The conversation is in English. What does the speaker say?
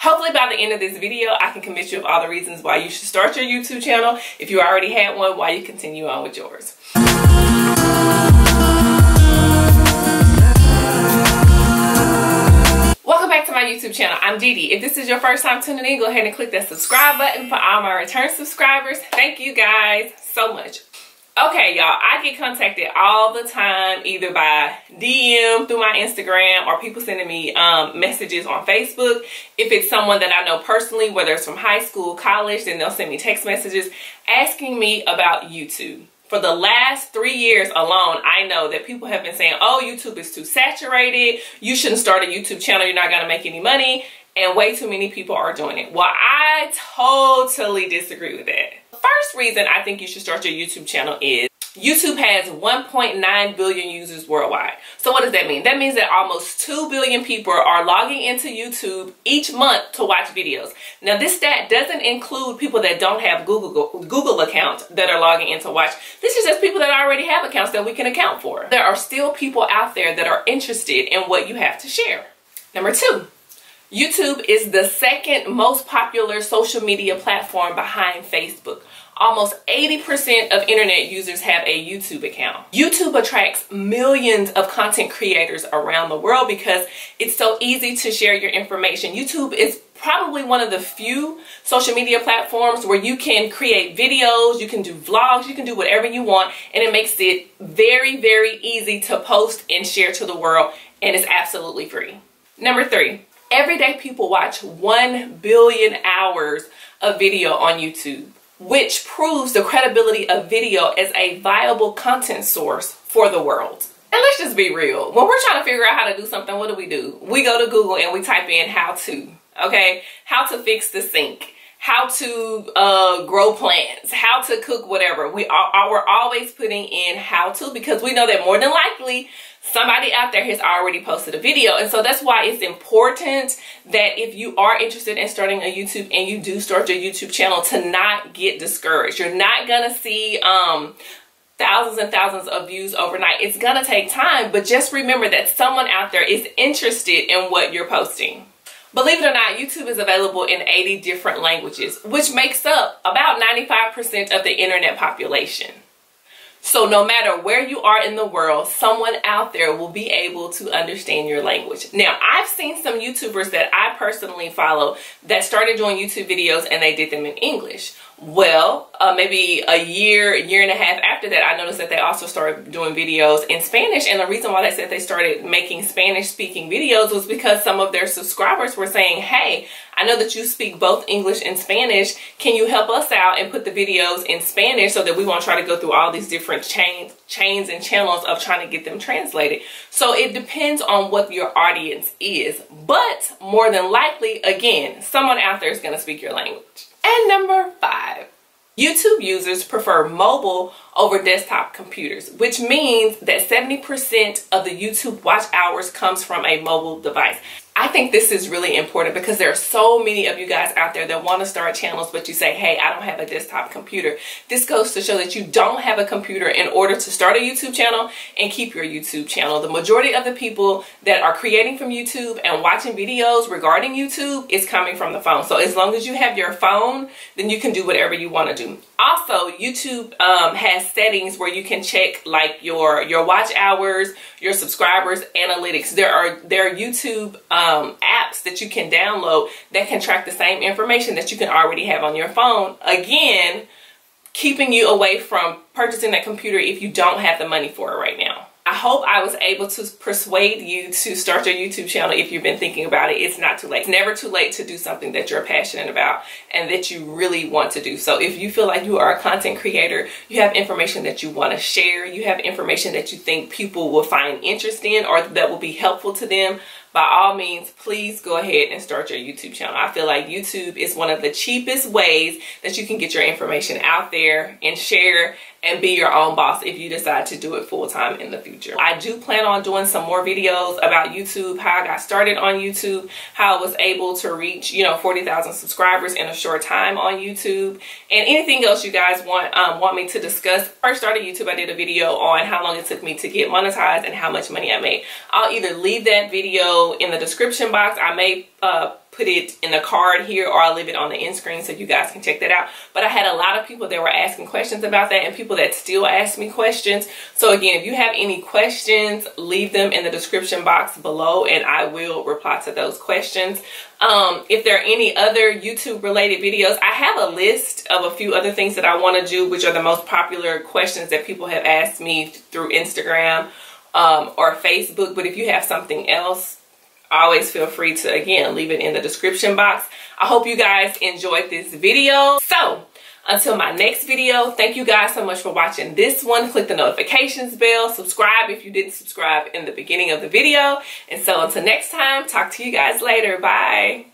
Hopefully by the end of this video, I can convince you of all the reasons why you should start your YouTube channel. If you already had one, why you continue on with yours. Welcome back to my YouTube channel. I'm DeeDee. If this is your first time tuning in, go ahead and click that subscribe button. For all my return subscribers, thank you guys so much. Okay, y'all, I get contacted all the time, either by DM through my Instagram or people sending me messages on Facebook. If it's someone that I know personally, whether it's from high school, college, then they'll send me text messages asking me about YouTube. For the last 3 years alone, I know that people have been saying, oh, YouTube is too saturated. You shouldn't start a YouTube channel. You're not going to make any money. And way too many people are doing it. Well, I totally disagree with that. First reason I think you should start your YouTube channel is YouTube has 1.9 billion users worldwide. So what does that mean? That means that almost 2 billion people are logging into YouTube each month to watch videos. Now this stat doesn't include people that don't have Google accounts that are logging in to watch. This is just people that already have accounts that we can account for. There are still people out there that are interested in what you have to share. Number 2. YouTube is the second most popular social media platform behind Facebook. Almost 80% of internet users have a YouTube account. YouTube attracts millions of content creators around the world because it's so easy to share your information. YouTube is probably one of the few social media platforms where you can create videos, you can do vlogs, you can do whatever you want, and it makes it very, very easy to post and share to the world, and it's absolutely free. Number 3. Everyday people watch 1 billion hours of video on YouTube, which proves the credibility of video as a viable content source for the world. And let's just be real. When we're trying to figure out how to do something, what do? We go to Google and we type in how to, okay? How to fix the sink, how to grow plants, how to cook whatever. We're always putting in how to because we know that more than likely somebody out there has already posted a video. And so that's why it's important that if you are interested in starting a YouTube and you do start your YouTube channel, to not get discouraged. You're not gonna see thousands and thousands of views overnight. It's gonna take time, but just remember that someone out there is interested in what you're posting. Believe it or not, YouTube is available in 80 different languages, which makes up about 95% of the internet population. So no matter where you are in the world, someone out there will be able to understand your language. Now, I've seen some YouTubers that I personally follow that started doing YouTube videos and they did them in English. Well, maybe a year and a half after that, I noticed that they also started doing videos in Spanish. And the reason why they said they started making Spanish speaking videos was because some of their subscribers were saying, hey, I know that you speak both English and Spanish. Can you help us out and put the videos in Spanish so that we won't try to go through all these different chains and channels of trying to get them translated? So it depends on what your audience is. But more than likely, again, someone out there is going to speak your language. And number 5, YouTube users prefer mobile over desktop computers, which means that 70% of the YouTube watch hours comes from a mobile device. I think this is really important because there are so many of you guys out there that want to start channels, but you say, hey, I don't have a desktop computer. This goes to show that you don't have a computer in order to start a YouTube channel and keep your YouTube channel. The majority of the people that are creating from YouTube and watching videos regarding YouTube is coming from the phone. So as long as you have your phone, then you can do whatever you want to do. Also, YouTube has settings where you can check like your watch hours, your subscribers, analytics. There are YouTube apps that you can download that can track the same information that you can already have on your phone. Again, keeping you away from purchasing that computer if you don't have the money for it right now. I hope I was able to persuade you to start your YouTube channel if you've been thinking about it. It's not too late. It's never too late to do something that you're passionate about and that you really want to do. So if you feel like you are a content creator, you have information that you want to share, you have information that you think people will find interest in or that will be helpful to them, by all means, please go ahead and start your YouTube channel. I feel like YouTube is one of the cheapest ways that you can get your information out there and share and be your own boss if you decide to do it full-time in the future. I do plan on doing some more videos about YouTube, how I got started on YouTube, how I was able to reach, 40,000 subscribers in a short time on YouTube, and anything else you guys want me to discuss. First started YouTube, I did a video on how long it took me to get monetized and how much money I made. I'll either leave that video in the description box. I may put it in the card here, or I'll leave it on the end screen so you guys can check that out. But I had a lot of people that were asking questions about that, and people that still ask me questions. So again, if you have any questions, leave them in the description box below and I will reply to those questions. If there are any other YouTube related videos, I have a list of a few other things that I want to do, which are the most popular questions that people have asked me through Instagram or Facebook. But if you have something else, always feel free to, again, leave it in the description box. I hope you guys enjoyed this video. So until my next video, thank you guys so much for watching this one. Click the notifications bell, subscribe if you didn't subscribe in the beginning of the video. And so until next time, talk to you guys later. Bye.